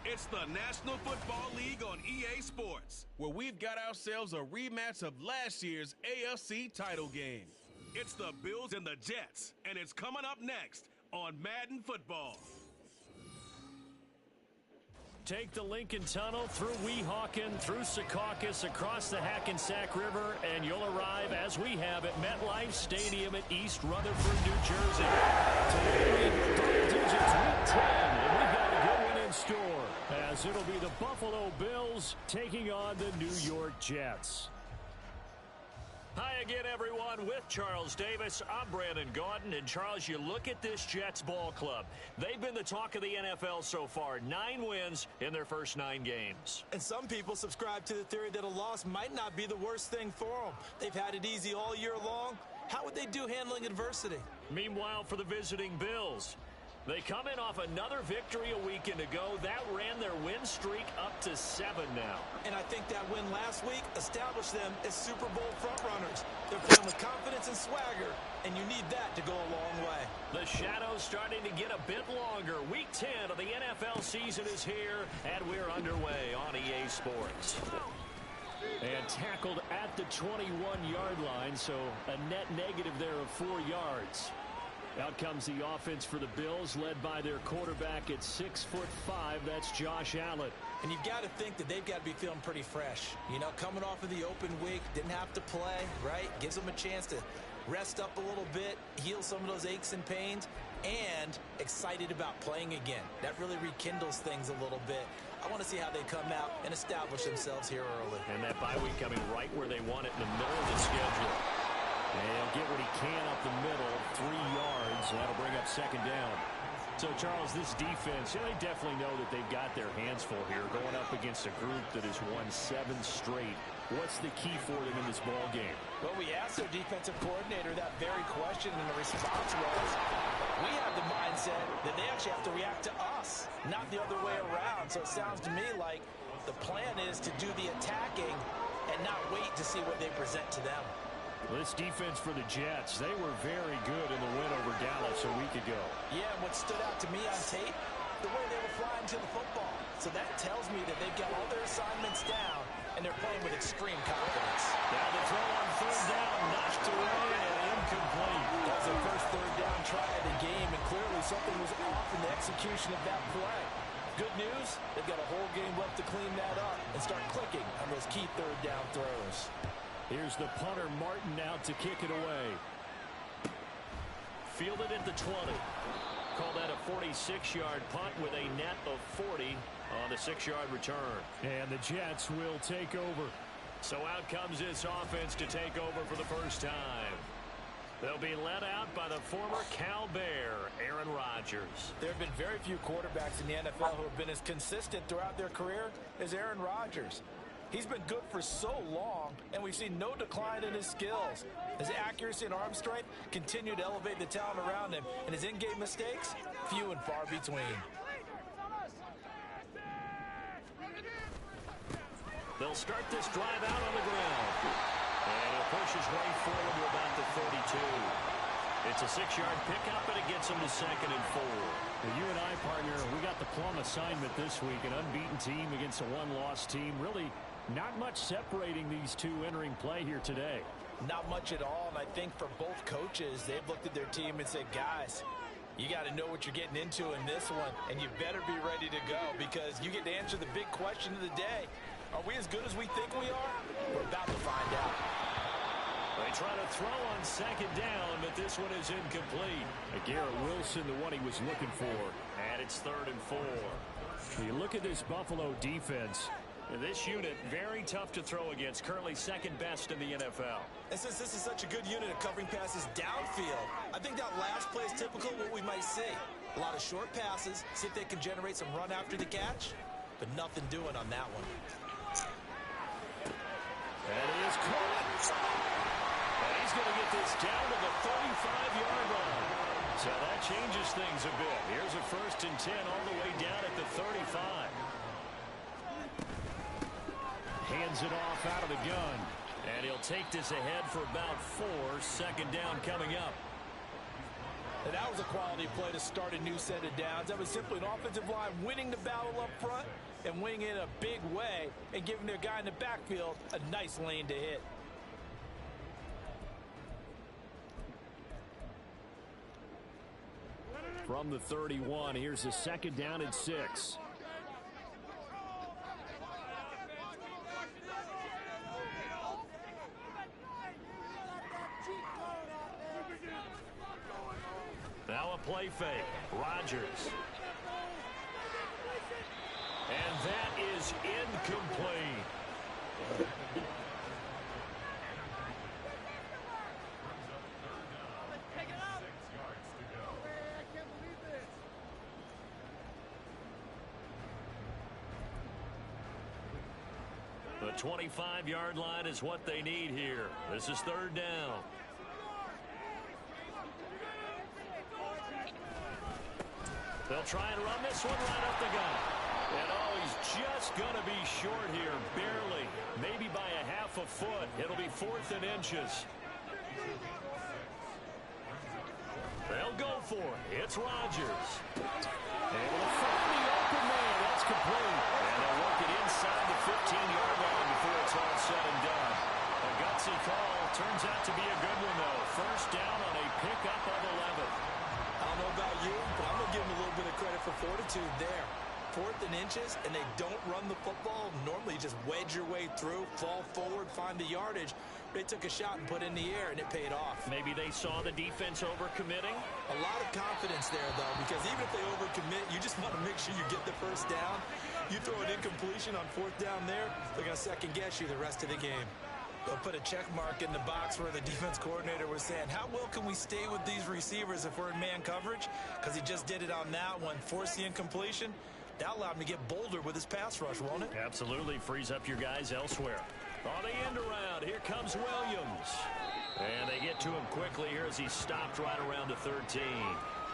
It's the National Football League on EA Sports, where we've got ourselves a rematch of last year's AFC title game. It's the Bills and the Jets, and it's coming up next on Madden Football. Take the Lincoln Tunnel through Weehawken, through Secaucus, across the Hackensack River, and you'll arrive, as we have, at MetLife Stadium at East Rutherford, New Jersey. Today, double digits, week 10, and we've got a good one in store, as it'll be the Buffalo Bills taking on the New York Jets. Hi again, everyone. With Charles Davis, I'm Brandon Gaudin. And, Charles, you look at this Jets ball club. They've been the talk of the NFL so far. 9 wins in their first 9 games. And some people subscribe to the theory that a loss might not be the worst thing for them. They've had it easy all year long. How would they do handling adversity? Meanwhile, for the visiting Bills, they come in off another victory a weekend ago. That ran their win streak up to 7 now. And I think that win last week established them as Super Bowl frontrunners. They're playing with confidence and swagger, and you need that to go a long way. The shadow's starting to get a bit longer. Week 10 of the NFL season is here, and we're underway on EA Sports. And tackled at the 21-yard line, so a net negative there of 4 yards. Out comes the offense for the Bills, led by their quarterback at 6'5". That's Josh Allen. And you've got to think that they've got to be feeling pretty fresh. You know, coming off of the open week, didn't have to play, right? Gives them a chance to rest up a little bit, heal some of those aches and pains, and excited about playing again. That really rekindles things a little bit. I want to see how they come out and establish themselves here early. And that bye week coming right where they want it, in the middle of the schedule. And he'll get what he can up the middle, 3 yards. That'll bring up second down. So, Charles, this defense, they definitely know that they've got their hands full here, going up against a group that has won 7 straight. What's the key for them in this ball game? Well, we asked their defensive coordinator that very question, and the response was, we have the mindset that they actually have to react to us, not the other way around. So it sounds to me like the plan is to do the attacking and not wait to see what they present to them. This defense for the Jets, they were very good in the win over Dallas a week ago. Yeah, and what stood out to me on tape, the way they were flying to the football. So that tells me that they've got all their assignments down, and they're playing with extreme confidence. Now the throw on third down, notched away and incomplete. That was their first third down try of the game, and clearly something was off in the execution of that play. Good news, they've got a whole game left to clean that up and start clicking on those key third down throws. Here's the punter, Martin, out to kick it away. Fielded at the 20. Call that a 46-yard punt with a net of 40 on the 6-yard return. And the Jets will take over. So out comes this offense to take over for the first time. They'll be led out by the former Cal Bear, Aaron Rodgers. There have been very few quarterbacks in the NFL who have been as consistent throughout their career as Aaron Rodgers. He's been good for so long, and we've seen no decline in his skills. His accuracy and arm strength continue to elevate the talent around him, and his in-game mistakes, few and far between. They'll start this drive out on the ground. And he'll push his way forward to about the 32. It's a 6-yard pickup, and it gets him to 2nd and 4. Well, you and I, partner, we got the plum assignment this week, an unbeaten team against a one-loss team. Really not much separating these two entering play here today. Not much at all, and I think for both coaches, they've looked at their team and said, guys, you got to know what you're getting into in this one, and you better be ready to go because you get to answer the big question of the day. Are we as good as we think we are? We're about to find out. They try to throw on 2nd down, but this one is incomplete. Garrett Wilson, the one he was looking for. And it's 3rd and 4. You look at this Buffalo defense. This unit, very tough to throw against. Currently 2nd best in the NFL. And since this is such a good unit of covering passes downfield, I think that last play is typical of what we might see. A lot of short passes, see if they can generate some run after the catch, but nothing doing on that one. That is caught. And he's going to get this down to the 35-yard line. So that changes things a bit. Here's a 1st and 10 all the way down at the 35. Hands it off out of the gun. And he'll take this ahead for about 4. 2nd down coming up. And that was a quality play to start a new set of downs. That was simply an offensive line winning the battle up front and winning it in a big way and giving their guy in the backfield a nice lane to hit. From the 31, here's a 2nd down and 6. Now a play fake. Rodgers. And that is incomplete. The 25-yard line is what they need here. This is 3rd down. They'll try and run this one right up the gut. And oh, he's just going to be short here, barely, maybe by a half a foot. It'll be 4th and inches. They'll go for it. It's Rodgers. Able to find the open man. That's complete. And they'll work it inside the 15-yard line before it's all said and done. A gutsy call. Turns out to be a good one, though. 1st down on a pickup of 11. I don't know about you, but I'm going to give them a little bit of credit for fortitude there. 4th and inches, and they don't run the football. Normally, you just wedge your way through, fall forward, find the yardage. They took a shot and put it in the air, and it paid off. Maybe they saw the defense overcommitting. A lot of confidence there, though, because even if they overcommit, you just want to make sure you get the 1st down. You throw an incompletion on 4th down there, they're going to second-guess you the rest of the game. They'll put a check mark in the box where the defense coordinator was saying, how well can we stay with these receivers if we're in man coverage? Because he just did it on that one, forced the incompletion. That'll allow him to get bolder with his pass rush, won't it? Absolutely. Frees up your guys elsewhere. On the end around, here comes Williams. And they get to him quickly here as he stopped right around the 13.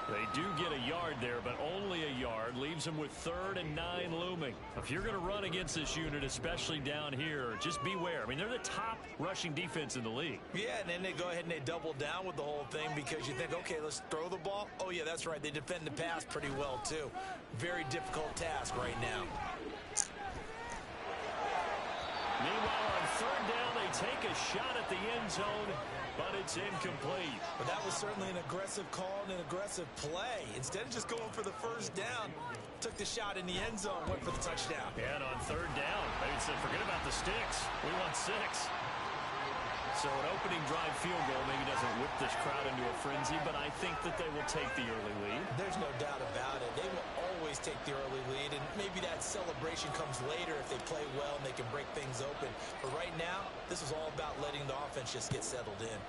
They do get a yard there, but only a yard. Leaves them with 3rd and 9 looming. If you're going to run against this unit, especially down here, just beware. I mean, they're the top rushing defense in the league. Yeah, and then they go ahead and they double down with the whole thing because you think, okay, let's throw the ball. Oh, yeah, that's right. They defend the pass pretty well, too. Very difficult task right now. Meanwhile, on 3rd down, they take a shot at the end zone, but it's incomplete. But that was certainly an aggressive call and an aggressive play. Instead of just going for the 1st down, took the shot in the end zone, went for the touchdown. And on 3rd down, they said, forget about the sticks. We want 6. So an opening drive field goal maybe doesn't whip this crowd into a frenzy, but I think that they will take the early lead. There's no doubt about it. They will always take the early lead, and maybe that celebration comes later if they play well and they can break things open. But right now, this is all about letting the offense just get settled in.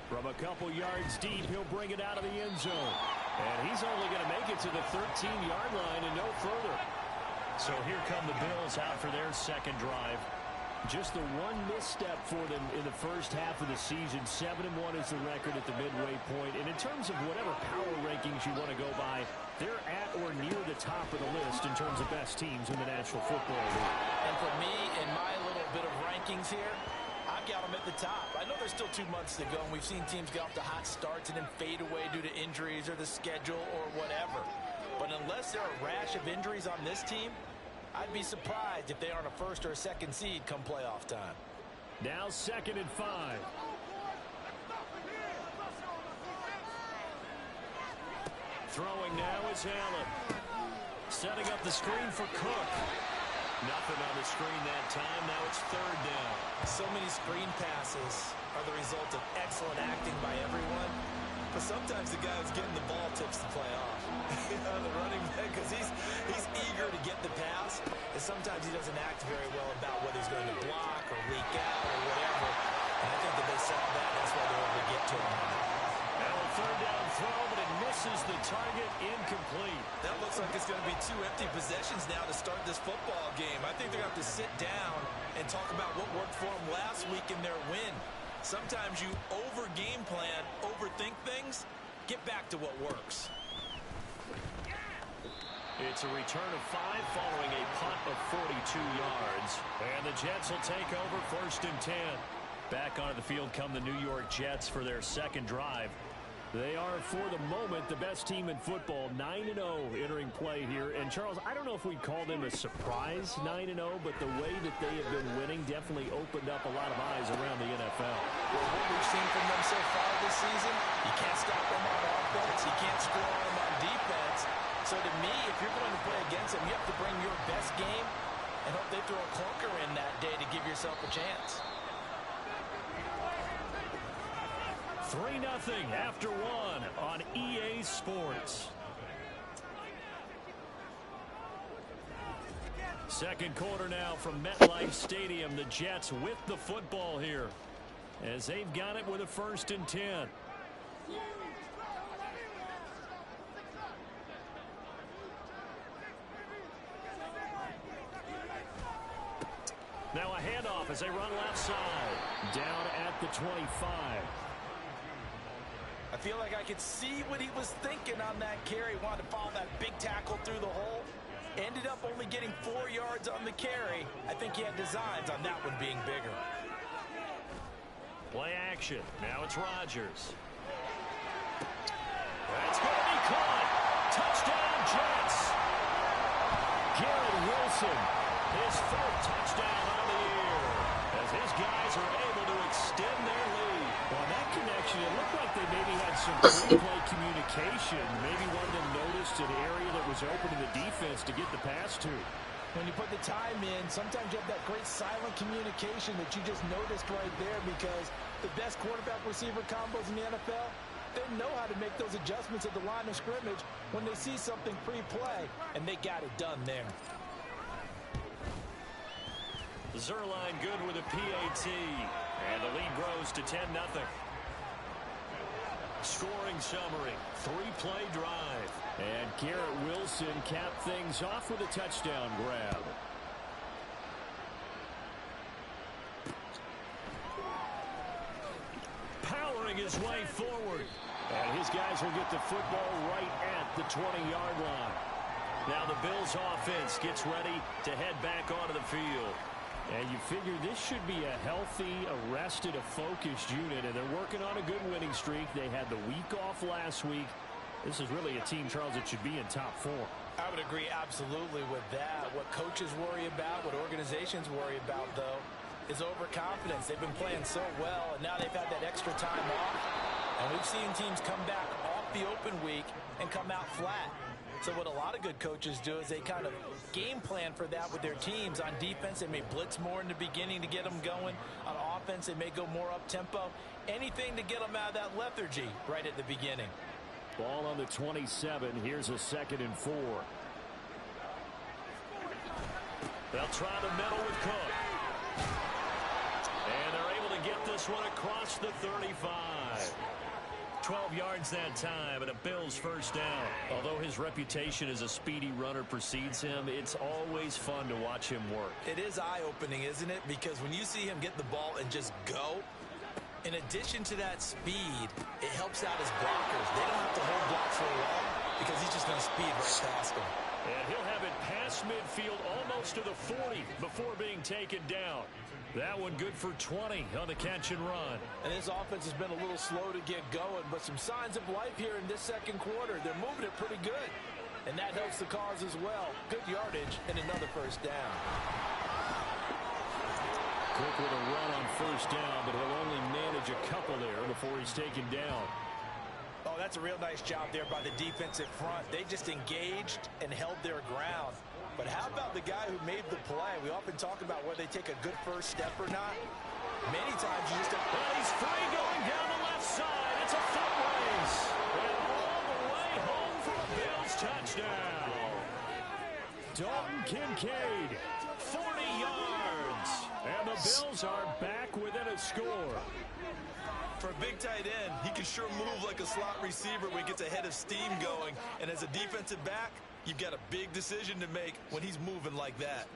From a couple yards deep, he'll bring it out of the end zone. And he's only going to make it to the 13-yard line and no further. So here come the Bills out for their 2nd drive. Just the one misstep for them in the 1st half of the season. 7-1 is the record at the midway point. And in terms of whatever power rankings you want to go by, they're at or near the top of the list in terms of best teams in the National Football League. And for me, in my little bit of rankings here, I've got them at the top. I know there's still 2 months to go, and we've seen teams get off to hot starts and then fade away due to injuries or the schedule or whatever. But unless there are a rash of injuries on this team, I'd be surprised if they aren't a 1st or a 2nd seed come playoff time. Now 2nd and 5. Throwing now is Allen. Setting up the screen for Cook. Nothing on the screen that time. Now it's 3rd down. So many screen passes are the result of excellent acting by everyone. But sometimes the guy who's getting the ball tips the play off. The running back, because he's eager to get the pass, and sometimes he doesn't act very well about whether he's going to block or leak out or whatever. And I think that they saw that. That's why they're able to get to him. Now a 3rd down throw, but it misses the target. Incomplete. That looks like it's going to be 2 empty possessions now to start this football game. I think they're going to have to sit down and talk about what worked for them last week in their win. Sometimes you over-game plan, overthink things. Get back to what works. It's a return of 5 following a punt of 42 yards. And the Jets will take over 1st and 10. Back onto the field come the New York Jets for their second drive. They are, for the moment, the best team in football, 9-0 entering play here. And, Charles, I don't know if we'd call them a surprise 9-0, but the way that they have been winning definitely opened up a lot of eyes around the NFL. Well, what we've seen from them so far this season, you can't stop them on offense, you can't score on them on defense. So, to me, if you're going to play against them, you have to bring your best game and hope they throw a clunker in that day to give yourself a chance. 3-0 after 1 on EA Sports. Second quarter now from MetLife Stadium. The Jets with the football here as they've got it with a 1st and 10. Now a handoff as they run left side. Down at the 25. I feel like I could see what he was thinking on that carry. Wanted to follow that big tackle through the hole. Ended up only getting 4 yards on the carry. I think he had designs on that one being bigger. Play action. Now it's Rodgers. That's going to be caught. Touchdown, Jets. Garrett Wilson, his 4th touchdown on the year, as his guys are able to extend their lead. Well, that connection, it looked like they maybe had some pre-play communication. Maybe one of them noticed an area that was open in the defense to get the pass to. When you put the time in, sometimes you have that great silent communication that you just noticed right there, because the best quarterback-receiver combos in the NFL, they know how to make those adjustments at the line of scrimmage when they see something pre-play, and they got it done there. Zerline good with a PAT, and the lead grows to 10-0. Scoring summary, 3-play drive. And Garrett Wilson capped things off with a touchdown grab. Powering his way forward. And his guys will get the football right at the 20-yard line. Now the Bills offense gets ready to head back onto the field. And you figure this should be a healthy, arrested, a focused unit, and they're working on a good winning streak. They had the week off last week. This is really a team, Charles, that should be in top 4. I would agree absolutely with that. What coaches worry about, what organizations worry about, though, is overconfidence. They've been playing so well, and now they've had that extra time off. And we've seen teams come back off the open week and come out flat. So what a lot of good coaches do is they kind of game plan for that with their teams. On defense, they may blitz more in the beginning to get them going. On offense, they may go more up-tempo. Anything to get them out of that lethargy right at the beginning. Ball on the 27. Here's a 2nd and 4. They'll try the middle with Cook. And they're able to get this one across the 35. 12 yards that time, and a Bills 1st down. Although his reputation as a speedy runner precedes him, it's always fun to watch him work. It is eye-opening, isn't it? Because when you see him get the ball and just go, in addition to that speed, it helps out his blockers. They don't have to hold blocks for long because he's just going to speed right past them. And he'll have it past midfield almost to the 40 before being taken down. That one good for 20 on the catch and run. And his offense has been a little slow to get going, but some signs of life here in this second quarter. They're moving it pretty good, and that helps the cause as well. Good yardage and another 1st down. Cook with a run on 1st down, but he'll only manage a couple there before he's taken down. Oh, that's a real nice job there by the defensive front. They just engaged and held their ground. But how about the guy who made the play? We often talk about whether they take a good first step or not. Many times you just have... Well, he's free going down the left side. It's a foot race. And all the way home for a Bills touchdown. Dalton Kincaid, 40 yards. And the Bills are back within a score. For a big tight end, he can sure move like a slot receiver when he gets a head of steam going. And as a defensive back, you've got a big decision to make when he's moving like that.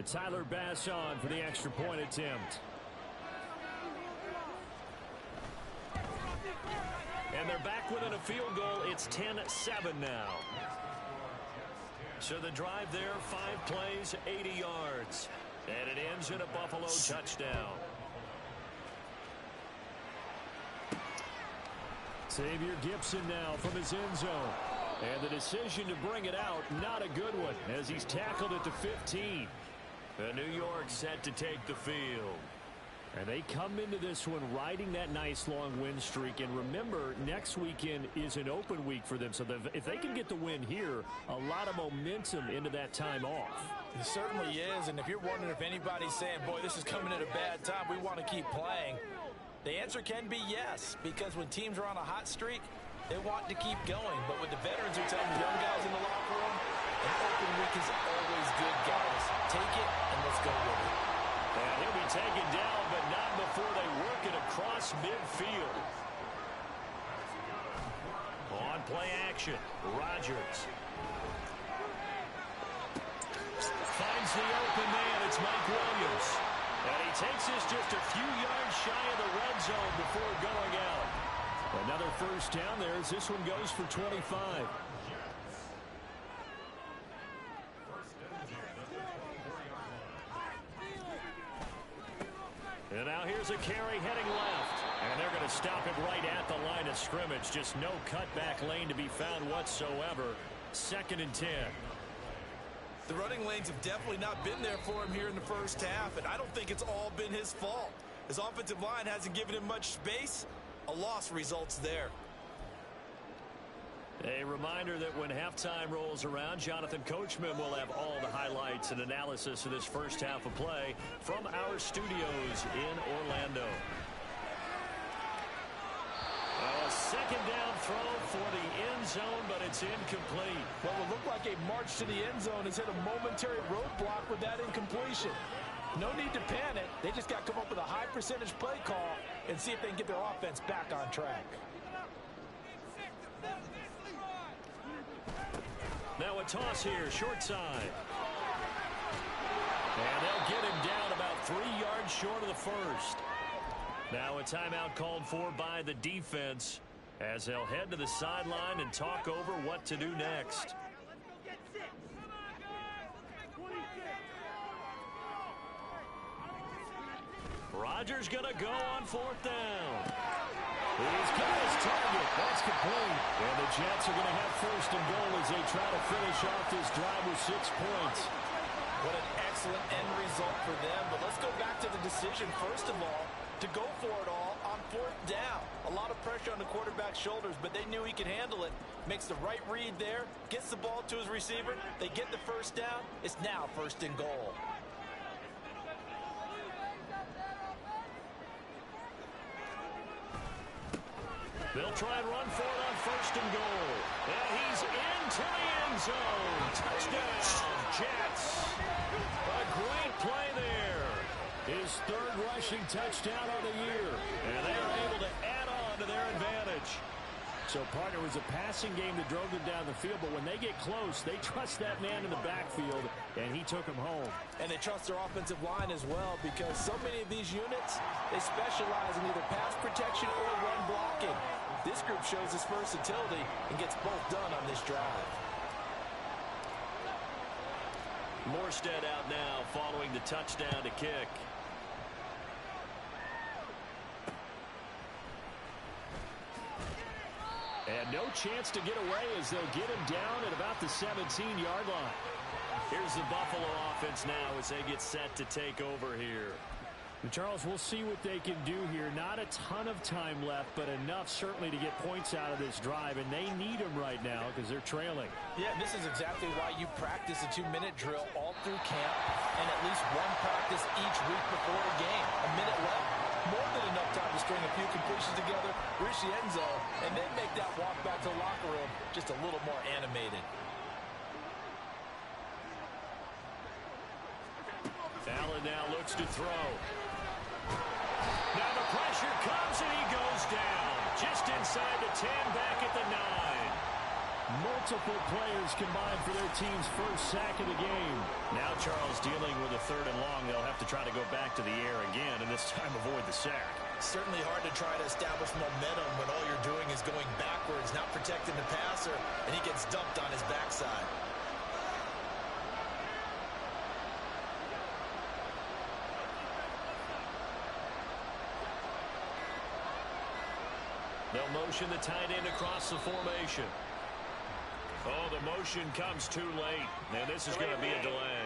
Tyler Bass on for the extra point attempt. And they're back within a field goal. It's 10-7 now. So the drive there, 5 plays, 80 yards. And it ends in a Buffalo touchdown. Xavier Gibson now from his end zone. And the decision to bring it out, not a good one, as he's tackled at the 15. And New York set to take the field. And they come into this one riding that nice long win streak. And remember, next weekend is an open week for them. So if they can get the win here, a lot of momentum into that time off. It certainly is. And if you're wondering if anybody's saying, boy, this is coming at a bad time, we want to keep playing, the answer can be yes. Because when teams are on a hot streak, they want to keep going. But with the veterans who tell the young guys in the locker room, an open week is always good, guys. Take it and let's go with it. And he'll be taken down, but not before they work it across midfield. On play action, Rodgers. Finds the open man, it's Mike Williams. And he takes this just a few yards shy of the red zone before going out. Another first down there as this one goes for 25. And now here's a carry heading left. And they're going to stop it right at the line of scrimmage. Just no cutback lane to be found whatsoever. 2nd and 10. The running lanes have definitely not been there for him here in the first half, and I don't think it's all been his fault. His offensive line hasn't given him much space. A loss results there. A reminder that when halftime rolls around, Jonathan Coachman will have all the highlights and analysis of this first half of play from our studios in Orlando. A 2nd down throw for the end zone, but it's incomplete. What will look like a march to the end zone has hit a momentary roadblock with that incompletion. No need to panic. They just got to come up with a high percentage play call and see if they can get their offense back on track. Now a toss here, short side. And they'll get him down about 3 yards short of the first. Now a timeout called for by the defense as they'll head to the sideline and talk over what to do next. Rodgers going to go on 4th down. He's got his target. That's complete. And the Jets are going to have 1st and goal as they try to finish off this drive with 6 points. What an excellent end result for them. But let's go back to the decision, first of all, to go for it all on 4th down. A lot of pressure on the quarterback's shoulders, but they knew he could handle it. Makes the right read there, gets the ball to his receiver. They get the 1st down. It's now 1st and goal. They'll try and run for it on 1st and goal. And he's into the end zone. Touchdown, Jets. A great play there. His 3rd rushing touchdown of the year. And they are able to add on to their advantage. So, partner, it was a passing game that drove them down the field, but when they get close, they trust that man in the backfield, and he took him home. And they trust their offensive line as well, because so many of these units, they specialize in either pass protection or run blocking. This group shows its versatility and gets both done on this drive. Morstead out now following the touchdown to kick. And no chance to get away as they'll get him down at about the 17-yard line. Here's the Buffalo offense now as they get set to take over here. And Charles, we'll see what they can do here. Not a ton of time left, but enough certainly to get points out of this drive, and they need them right now because they're trailing. Yeah, this is exactly why you practice a 2-minute drill all through camp and at least one practice each week before a game. A minute left, more than enough time to string a few completions together, reach the end zone, and then make that walk back to the locker room just a little more animated. Allen now looks to throw. Now the pressure comes and he goes down. Just inside the 10, back at the 9. Multiple players combined for their team's first sack of the game. Now Charles dealing with a 3rd and long. They'll have to try to go back to the air again, and this time avoid the sack. Certainly hard to try to establish momentum when all you're doing is going backwards, not protecting the passer, and he gets dumped on his backside. They'll motion the tight end across the formation. Oh, the motion comes too late. And this is going to be a delay.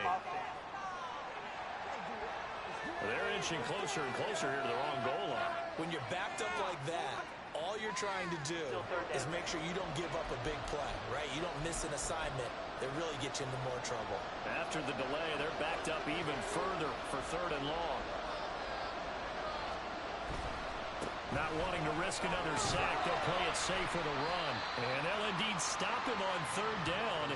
They're inching closer and closer here to the wrong goal line. When you're backed up like that, all you're trying to do is make sure you don't give up a big play, right? You don't miss an assignment that really gets you into more trouble. After the delay, they're backed up even further for 3rd and long. Not wanting to risk another sack, they'll play it safe with a run. And they'll indeed stop him on 3rd down.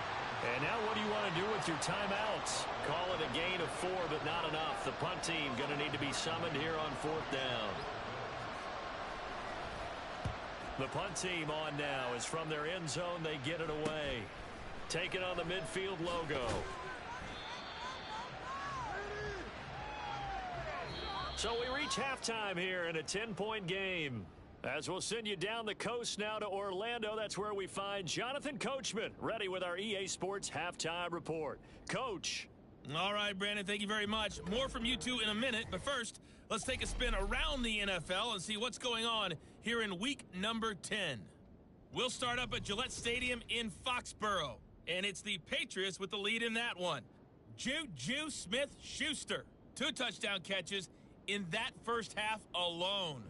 And now what do you want to do with your timeouts? Call it a gain of 4, but not enough. The punt team going to need to be summoned here on 4th down. The punt team on now is from their end zone. They get it away. Taking on the midfield logo. So we reach halftime here in a 10-point game. As we'll send you down the coast now to Orlando, that's where we find Jonathan Coachman, ready with our EA Sports Halftime Report. Coach. All right, Brandon, thank you very much. More from you two in a minute, but first, let's take a spin around the NFL and see what's going on here in week number 10. We'll start up at Gillette Stadium in Foxborough, and it's the Patriots with the lead in that one. Juju Smith-Schuster, 2 touchdown catches in that first half alone.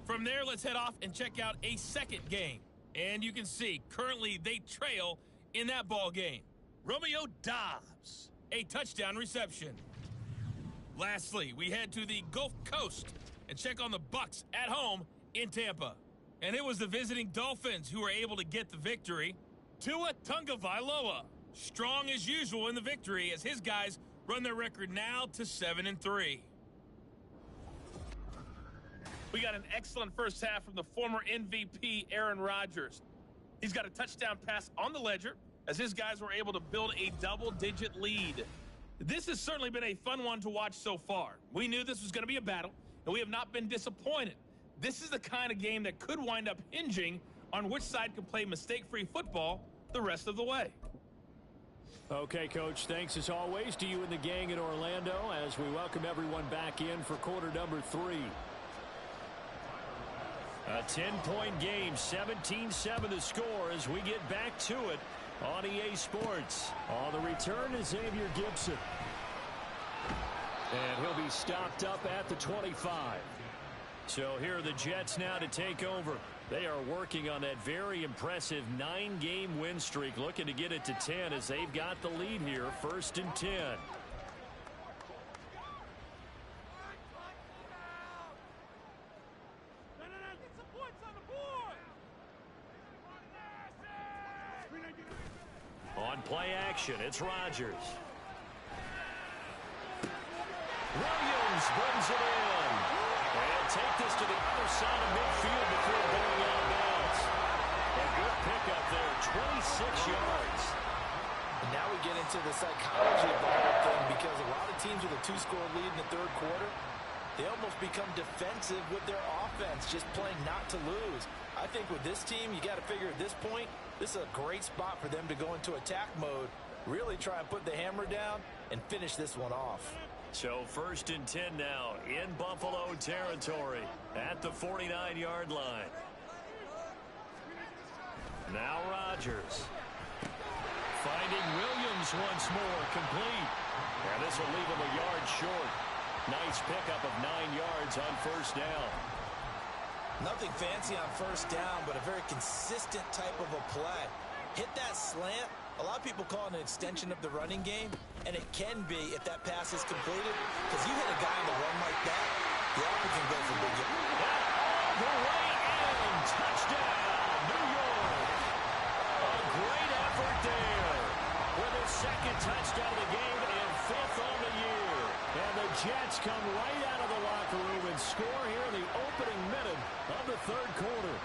From there, let's head off and check out a second game. And you can see, currently they trail in that ball game. Romeo Doubs, a touchdown reception. Lastly, we head to the Gulf Coast and check on the Bucs at home in Tampa. And it was the visiting Dolphins who were able to get the victory. Tua Tagovailoa, strong as usual in the victory as his guys run their record now to 7-3. We got an excellent first half from the former MVP, Aaron Rodgers. He's got a touchdown pass on the ledger as his guys were able to build a double-digit lead. This has certainly been a fun one to watch so far. We knew this was going to be a battle, and we have not been disappointed. This is the kind of game that could wind up hinging on which side can play mistake-free football the rest of the way. Okay, Coach, thanks as always to you and the gang in Orlando as we welcome everyone back in for quarter number 3. A 10-point game, 17-7 the score as we get back to it on EA Sports. On the return is Xavier Gibson. And he'll be stopped up at the 25. So here are the Jets now to take over. They are working on that very impressive 9-game win streak, looking to get it to 10 as they've got the lead here, 1st and 10. On play action, it's Rodgers. Williams brings it in. And take this to the other side of midfield before going out of bounds. A good pickup there, 26 yards. And now we get into the psychology of the whole thing because a lot of teams with a 2-score lead in the 3rd quarter, they almost become defensive with their offense, just playing not to lose. I think with this team, you got to figure at this point, this is a great spot for them to go into attack mode, really try and put the hammer down and finish this one off. So 1st and 10 now in Buffalo territory at the 49-yard line. Now Rodgers. Finding Williams once more, complete. And this will leave him a yard short. Nice pickup of 9 yards on 1st down. Nothing fancy on 1st down, but a very consistent type of a play. Hit that slant. A lot of people call it an extension of the running game, and it can be if that pass is completed, because you hit a guy on the run like that, the offense can go for big. All the way in. Touchdown, New York. A great effort there with his 2nd touchdown of the game and 5th on the year. And the Jets come right out of the locker room and score here in the opening minute of the 3rd quarter.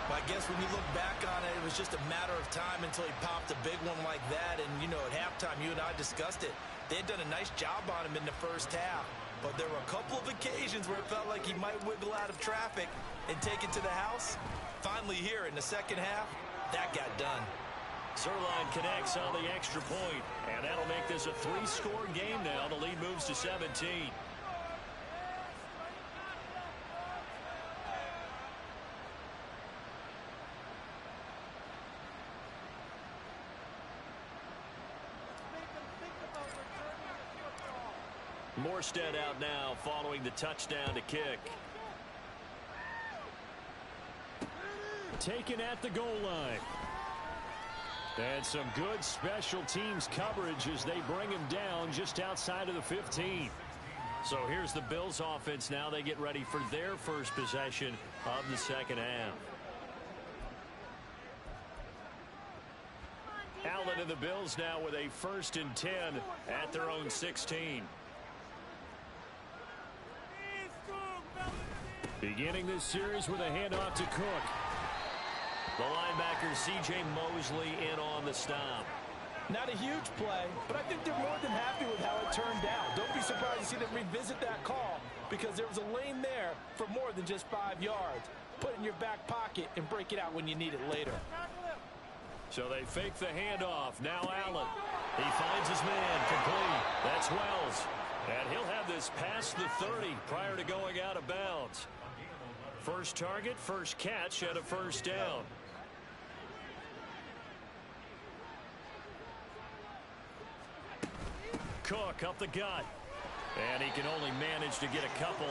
Well, I guess when you look back on it, it was just a matter of time until he popped a big one like that. And, you know, at halftime, you and I discussed it. They had done a nice job on him in the first half. But there were a couple of occasions where it felt like he might wiggle out of traffic and take it to the house. Finally here in the second half, that got done. Zerline connects on the extra point, and that'll make this a 3-score game now. The lead moves to 17. Morstead out now following the touchdown to kick. Taken at the goal line. And some good special teams coverage as they bring him down just outside of the 15. So here's the Bills offense now. They get ready for their first possession of the second half. Allen and the Bills now with a 1st and 10 at their own 16. Beginning this series with a handoff to Cook. The linebacker C.J. Mosley in on the stop. Not a huge play, but I think they're more than happy with how it turned out. Don't be surprised to see them revisit that call because there was a lane there for more than just 5 yards. Put it in your back pocket and break it out when you need it later. So they fake the handoff. Now Allen. He finds his man complete. That's Wells. And he'll have this past the 30 prior to going out of bounds. First target, first catch, and a first down. Cook up the gut. And he can only manage to get a couple.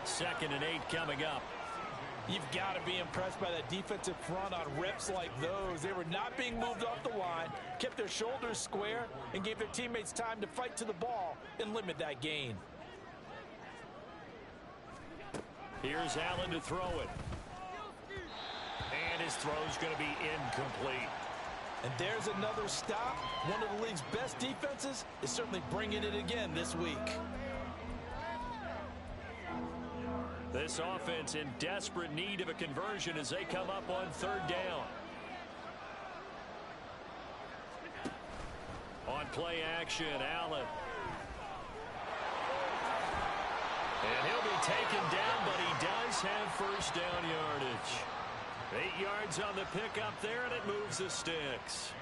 2nd and 8 coming up. You've got to be impressed by that defensive front on reps like those. They were not being moved off the line, kept their shoulders square, and gave their teammates time to fight to the ball and limit that gain. Here's Allen to throw it. And his throw's going to be incomplete. And there's another stop. One of the league's best defenses is certainly bringing it again this week. This offense in desperate need of a conversion as they come up on 3rd down. On play action, Allen. And he'll be taken down, but he does have first down yardage. 8 yards on the pickup there, and it moves the sticks.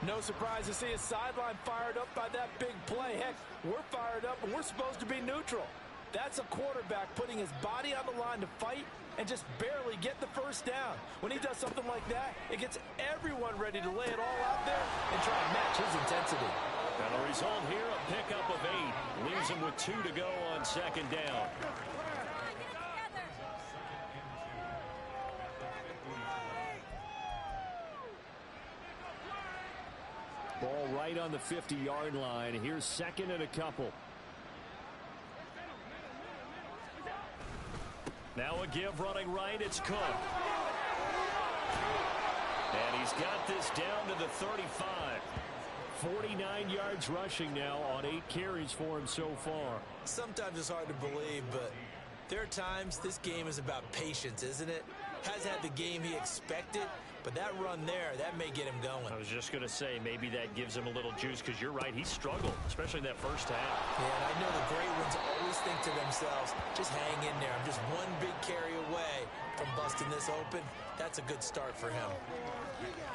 No surprise to see a sideline fired up by that big play. Heck, we're fired up, and we're supposed to be neutral. That's a quarterback putting his body on the line to fight and just barely get the first down. When he does something like that, it gets everyone ready to lay it all out there and try and match his intensity. And the result here, a pickup of 8. Leaves him with 2 to go on 2nd down. Ball right on the 50-yard line. Here's 2nd and a couple. Now a give running right. It's Cook. And he's got this down to the 35. 49 yards rushing now on 8 carries for him so far. Sometimes it's hard to believe, but there are times this game is about patience, isn't it? Hasn't had the game he expected, but that run there, that may get him going. I was just going to say, maybe that gives him a little juice because you're right, he struggled, especially in that first half. Yeah, and I know the great ones always think to themselves, just hang in there. I'm just one big carry away from busting this open. That's a good start for him.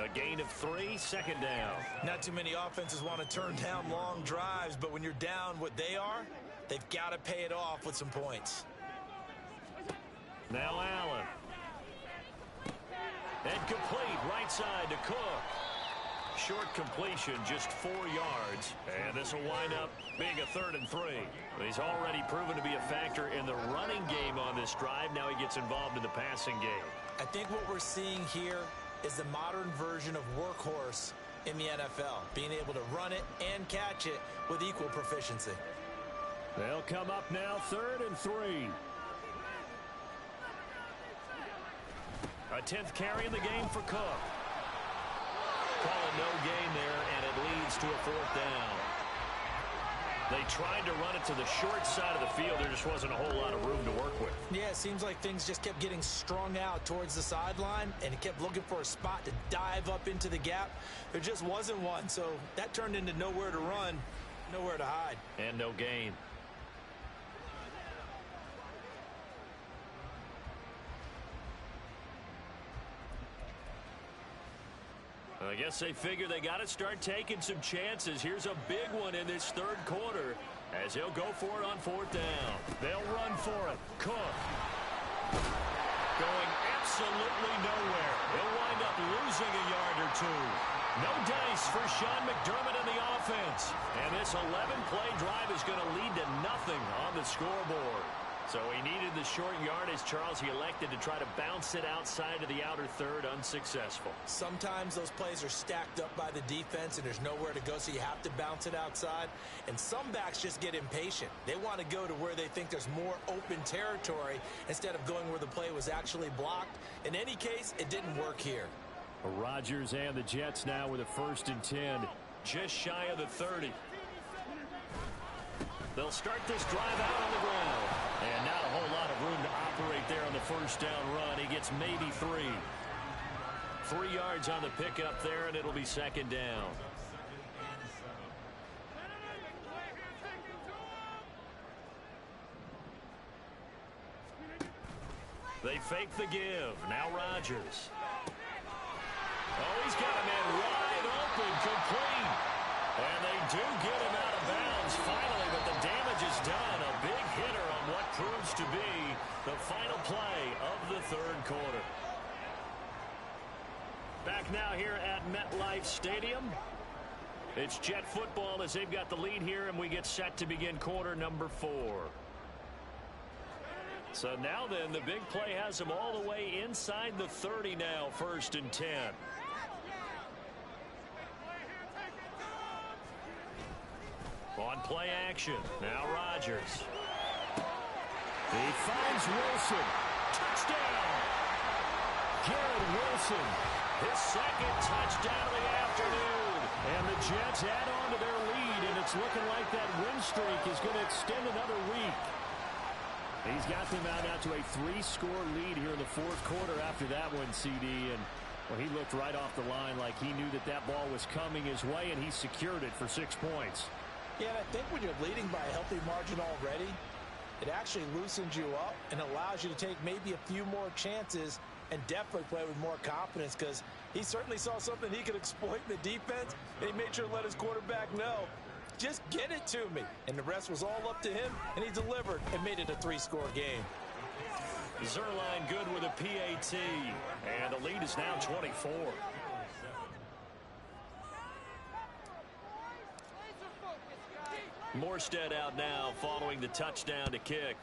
A gain of 3, 2nd down. Not too many offenses want to turn down long drives, but when you're down what they are, they've got to pay it off with some points. Now Allen. And complete right side to Cook. Short completion, just 4 yards. And this will wind up being a 3rd and 3. He's already proven to be a factor in the running game on this drive. Now he gets involved in the passing game. I think what we're seeing here is the modern version of workhorse in the NFL. Being able to run it and catch it with equal proficiency. They'll come up now 3rd and 3. A 10th carry in the game for Cook. Calling no gain there, and it leads to a 4th down. They tried to run it to the short side of the field. There just wasn't a whole lot of room to work with. Yeah, it seems like things just kept getting strung out towards the sideline, and it kept looking for a spot to dive up into the gap. There just wasn't one, so that turned into nowhere to run, nowhere to hide. And no gain. I guess they figure they got to start taking some chances. Here's a big one in this third quarter as they'll go for it on fourth down. They'll run for it. Cook. Going absolutely nowhere. He'll wind up losing a yard or two. No dice for Sean McDermott in the offense. And this 11-play drive is going to lead to nothing on the scoreboard. So he needed the short yardage, Charles. He elected to try to bounce it outside of the outer third, unsuccessful. Sometimes those plays are stacked up by the defense and there's nowhere to go, so you have to bounce it outside. And some backs just get impatient. They want to go to where they think there's more open territory instead of going where the play was actually blocked. In any case, it didn't work here. Rodgers and the Jets now with a 1st and 10, just shy of the 30. They'll start this drive out on the ground. And not a whole lot of room to operate there on the first down run. He gets maybe 3. 3 yards on the pickup there, and it'll be 2nd down. They fake the give. Now Rodgers. Oh, he's got a man wide open, complete. And they do get him out of bounds finally, but the damage is done. A big hitter on what proves to be the final play of the third quarter. Back now here at MetLife Stadium. It's Jet football as they've got the lead here, and we get set to begin quarter number 4. So now then, the big play has them all the way inside the 30 now, 1st and 10. On play action. Now Rodgers. He finds Wilson. Touchdown. Garrett Wilson. His 2nd touchdown of the afternoon. And the Jets add on to their lead, and it's looking like that win streak is going to extend another week. He's got them out to a 3-score lead here in the 4th quarter after that one, CD. And well, he looked right off the line like he knew that that ball was coming his way, and he secured it for 6 points. Yeah, and I think when you're leading by a healthy margin already, it actually loosens you up and allows you to take maybe a few more chances and definitely play with more confidence, because he certainly saw something he could exploit in the defense, and he made sure to let his quarterback know, just get it to me. And the rest was all up to him, and he delivered and made it a 3-score game. Zerline good with a PAT, and the lead is now 24. Morstead out now following the touchdown to kick.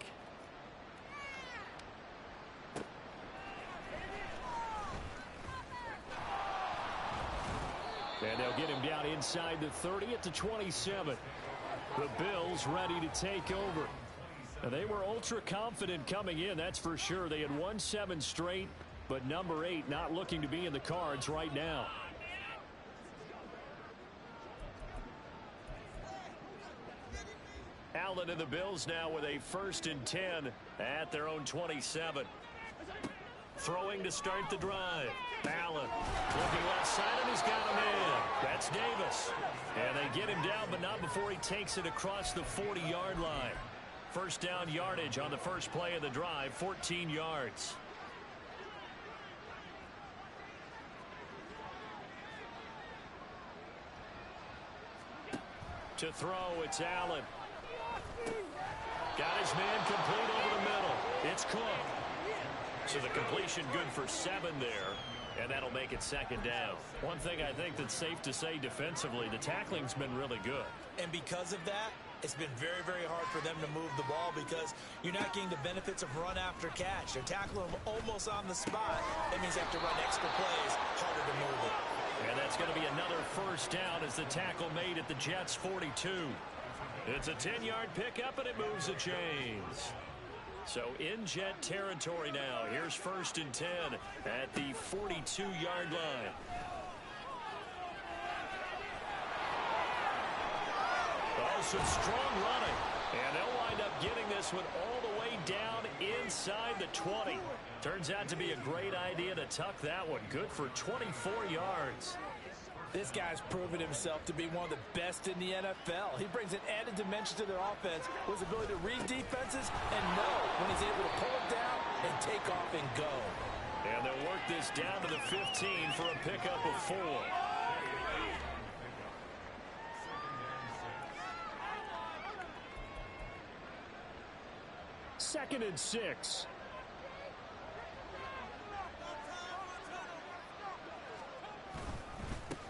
And they'll get him down inside the 30 at the 27. The Bills ready to take over. And they were ultra confident coming in, that's for sure. They had won 7 straight, but number 8 not looking to be in the cards right now. Allen and the Bills now with a 1st and 10 at their own 27. Throwing to start the drive. Allen looking left side, and he's got him in. That's Davis. And they get him down, but not before he takes it across the 40-yard line. 1st down yardage on the first play of the drive, 14 yards. To throw, it's Allen. Got his man complete over the middle. It's Cook. So the completion good for 7 there, and that'll make it 2nd down. One thing I think that's safe to say defensively, the tackling's been really good. And because of that, it's been very, very hard for them to move the ball, because you're not getting the benefits of run after catch. They're tackling them almost on the spot. That means they have to run extra plays, harder to move it. And that's going to be another 1st down as the tackle made at the Jets' 42. It's a 10-yard pickup, and it moves the chains. So in Jet territory now. Here's 1st and 10 at the 42-yard line. Oh, some strong running. And they'll wind up getting this one all the way down inside the 20. Turns out to be a great idea to tuck that one. Good for 24 yards. This guy's proven himself to be one of the best in the NFL. He brings an added dimension to their offense with his ability to read defenses and know when he's able to pull it down and take off and go. And they'll work this down to the 15 for a pickup of 4. Second and 6.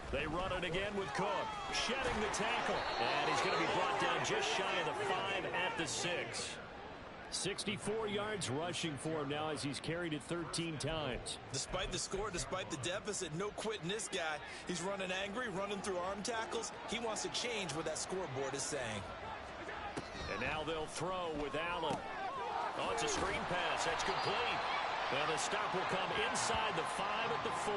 They run it again with Cook, shedding the tackle. And he's going to be brought down just shy of the 5 at the 6. 64 yards rushing for him now as he's carried it 13 times. Despite the score, despite the deficit, no quitting this guy. He's running angry, running through arm tackles. He wants to change what that scoreboard is saying. And now they'll throw with Allen. Oh, it's a screen pass. That's complete. And the stop will come inside the 5 at the 4.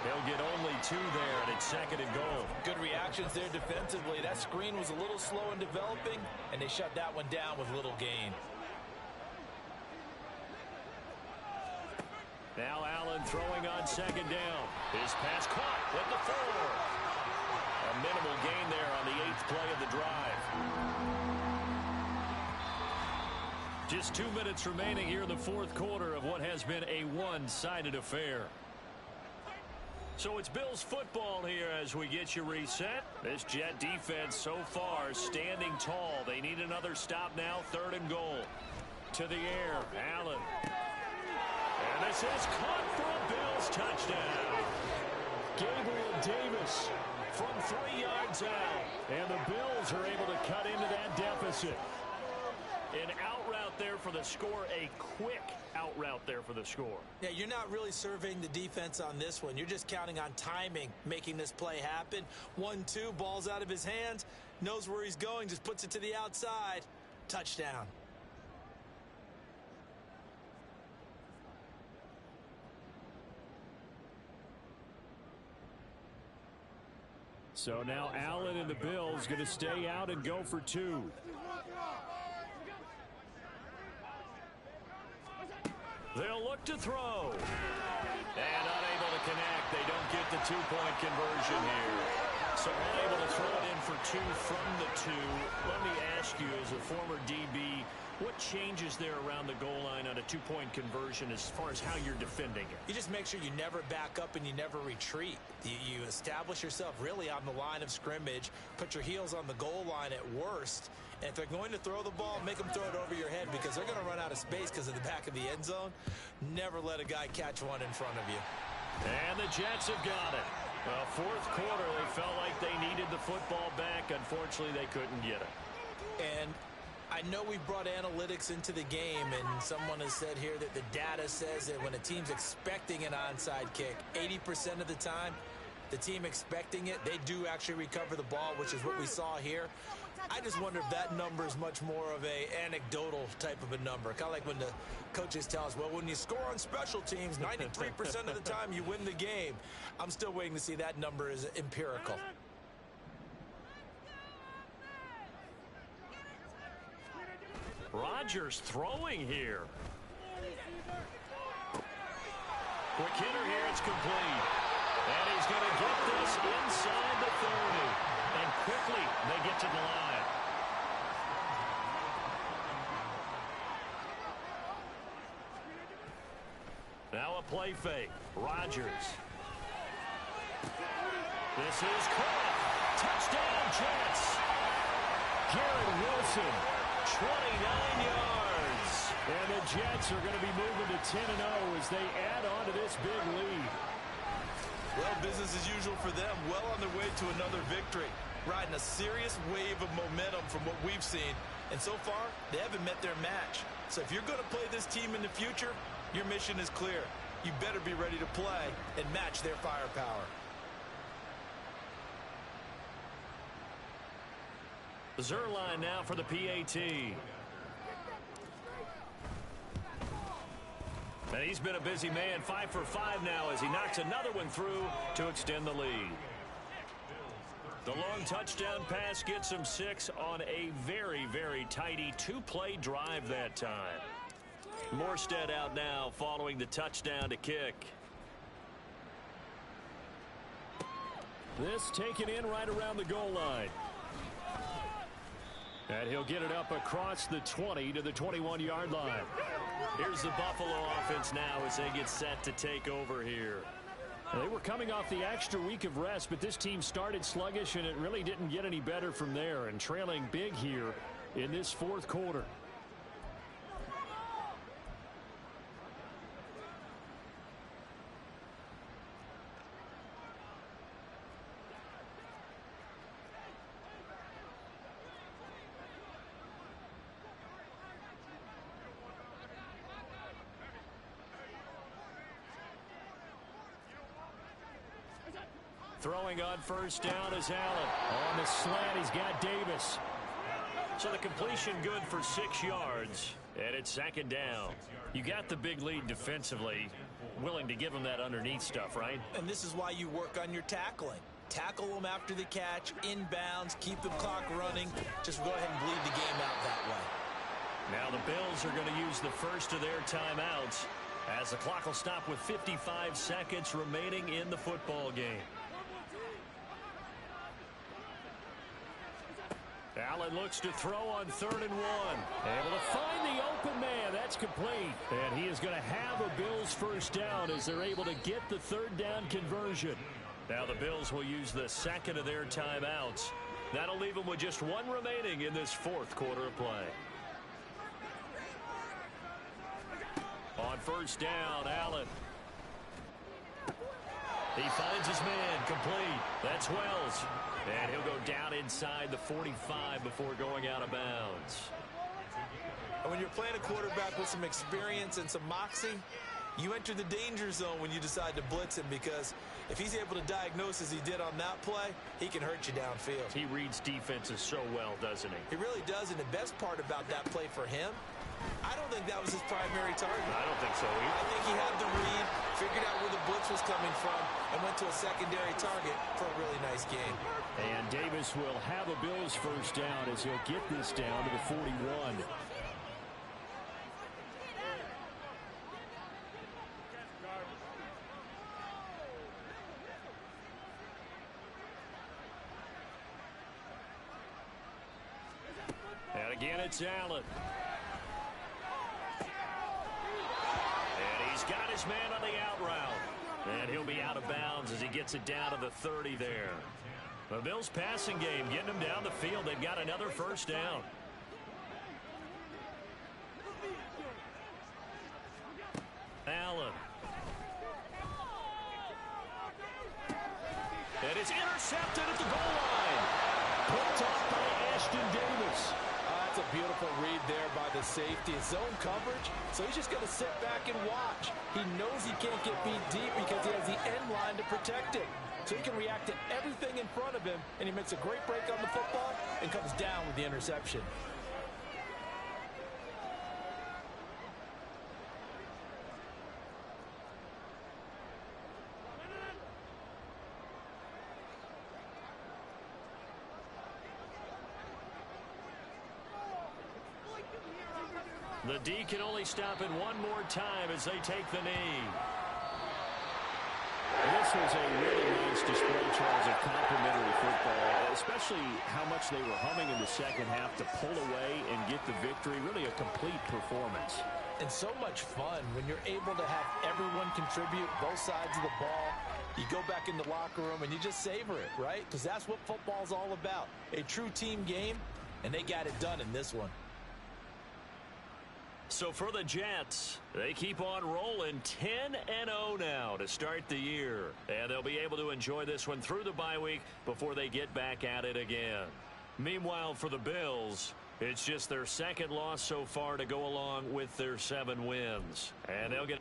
They'll get only 2 there, and it's second and goal. Good reactions there defensively. That screen was a little slow in developing, and they shut that one down with little gain. Now Allen throwing on second down. His pass caught at the 4. A minimal gain there on the 8th play of the drive. Just 2 minutes remaining here in the 4th quarter of what has been a one-sided affair. So it's Bills football here as we get you reset. This Jet defense so far standing tall. They need another stop now, 3rd and goal. To the air, Allen. And this is caught for a Bills touchdown. Gabriel Davis from 3 yards out. And the Bills are able to cut into that deficit. An out route there for the score, a quick out route there for the score. Yeah, you're not really surveying the defense on this one. You're just counting on timing, making this play happen. 1-2, ball's out of his hands, knows where he's going, just puts it to the outside. Touchdown. So now Allen and the Bills going to stay out and go for 2. They'll look to throw. And unable to connect. They don't get the 2-point conversion here. So unable to throw it in for 2 from the 2. Let me ask you, as a former DB, what changes there around the goal line on a 2-point conversion as far as how you're defending it? You just make sure you never back up and you never retreat. You establish yourself really on the line of scrimmage, put your heels on the goal line at worst, and if they're going to throw the ball, make them throw it over your head because they're going to run out of space because of the back of the end zone. Never let a guy catch one in front of you. And the Jets have got it. 4th quarter, they felt like they needed the football back. Unfortunately, they couldn't get it. And I know we've brought analytics into the game, and someone has said here that the data says that when a team's expecting an onside kick, 80% of the time, the team expecting it, they do actually recover the ball, which is what we saw here. I just wonder if that number is much more of a anecdotal type of a number. Kind of like when the coaches tell us, well, when you score on special teams, 93% of the time you win the game. I'm still waiting to see that number is empirical. Rodgers throwing here. Quick hitter here, it's complete. And he's going to get this inside the 30. And quickly, they get to the line. Now a play fake. Rodgers. This is caught. Touchdown, Jets. Garrett Wilson, 29 yards. And the Jets are going to be moving to 10-0 as they add on to this big lead. Well, business as usual for them. Well on their way to another victory. Riding a serious wave of momentum from what we've seen. And so far, they haven't met their match. So if you're going to play this team in the future, your mission is clear. You better be ready to play and match their firepower. Zerline now for the PAT. And he's been a busy man, 5 for 5 now as he knocks another one through to extend the lead. The long touchdown pass gets him 6 on a very, very tidy 2-play drive that time. Morstead out now following the touchdown to kick. This taken in right around the goal line. And he'll get it up across the 20 to the 21-yard line. Here's the Buffalo offense now as they get set to take over here. They were coming off the extra week of rest, but this team started sluggish, and it really didn't get any better from there, and trailing big here in this fourth quarter. Throwing on first down is Allen. On the slant, he's got Davis. So the completion good for 6 yards, and it's second down. You got the big lead defensively, willing to give him that underneath stuff, right? And this is why you work on your tackling. Tackle them after the catch, inbounds, keep the clock running. Just go ahead and bleed the game out that way. Now the Bills are going to use the first of their timeouts as the clock will stop with 55 seconds remaining in the football game. Allen looks to throw on 3rd and 1. Able to find the open man. That's complete. And he is going to have a Bills first down as they're able to get the 3rd down conversion. Now the Bills will use the second of their timeouts. That'll leave them with just 1 remaining in this fourth quarter of play. On first down, Allen. He finds his man, complete. That's Wells. And he'll go down inside the 45 before going out of bounds. And when you're playing a quarterback with some experience and some moxie, you enter the danger zone when you decide to blitz him, because if he's able to diagnose as he did on that play, he can hurt you downfield. He reads defenses so well, doesn't he? He really does, and the best part about that play for him, I don't think that was his primary target. I don't think so either. I think he had the read, figured out where the blitz was coming from, and went to a secondary target for a really nice game. And Davis will have a Bills first down as he'll get this down to the 41. And again, it's Allen. And he's got his man on the out route. And he'll be out of bounds as he gets it down to the 30 there. The Bills passing game, getting them down the field. They've got another first down. Allen. And it's intercepted at the goal line. Picked off by Ashton Davis. That's a beautiful read there by the safety. It's zone coverage, so he's just going to sit back and watch. He knows he can't get beat deep because he has the end line to protect him. So he can react to everything in front of him, and he makes a great break on the football and comes down with the interception. The D can only stop it one more time as they take the knee. This was a really nice display, Charles, of complimentary football, especially how much they were humming in the second half to pull away and get the victory. Really a complete performance. And so much fun when you're able to have everyone contribute, both sides of the ball. You go back in the locker room and you just savor it, right? Because that's what football's all about. A true team game, and they got it done in this one. So for the Jets, they keep on rolling 10-0 now to start the year. And they'll be able to enjoy this one through the bye week before they get back at it again. Meanwhile, for the Bills, it's just their second loss so far to go along with their 7 wins. And they'll get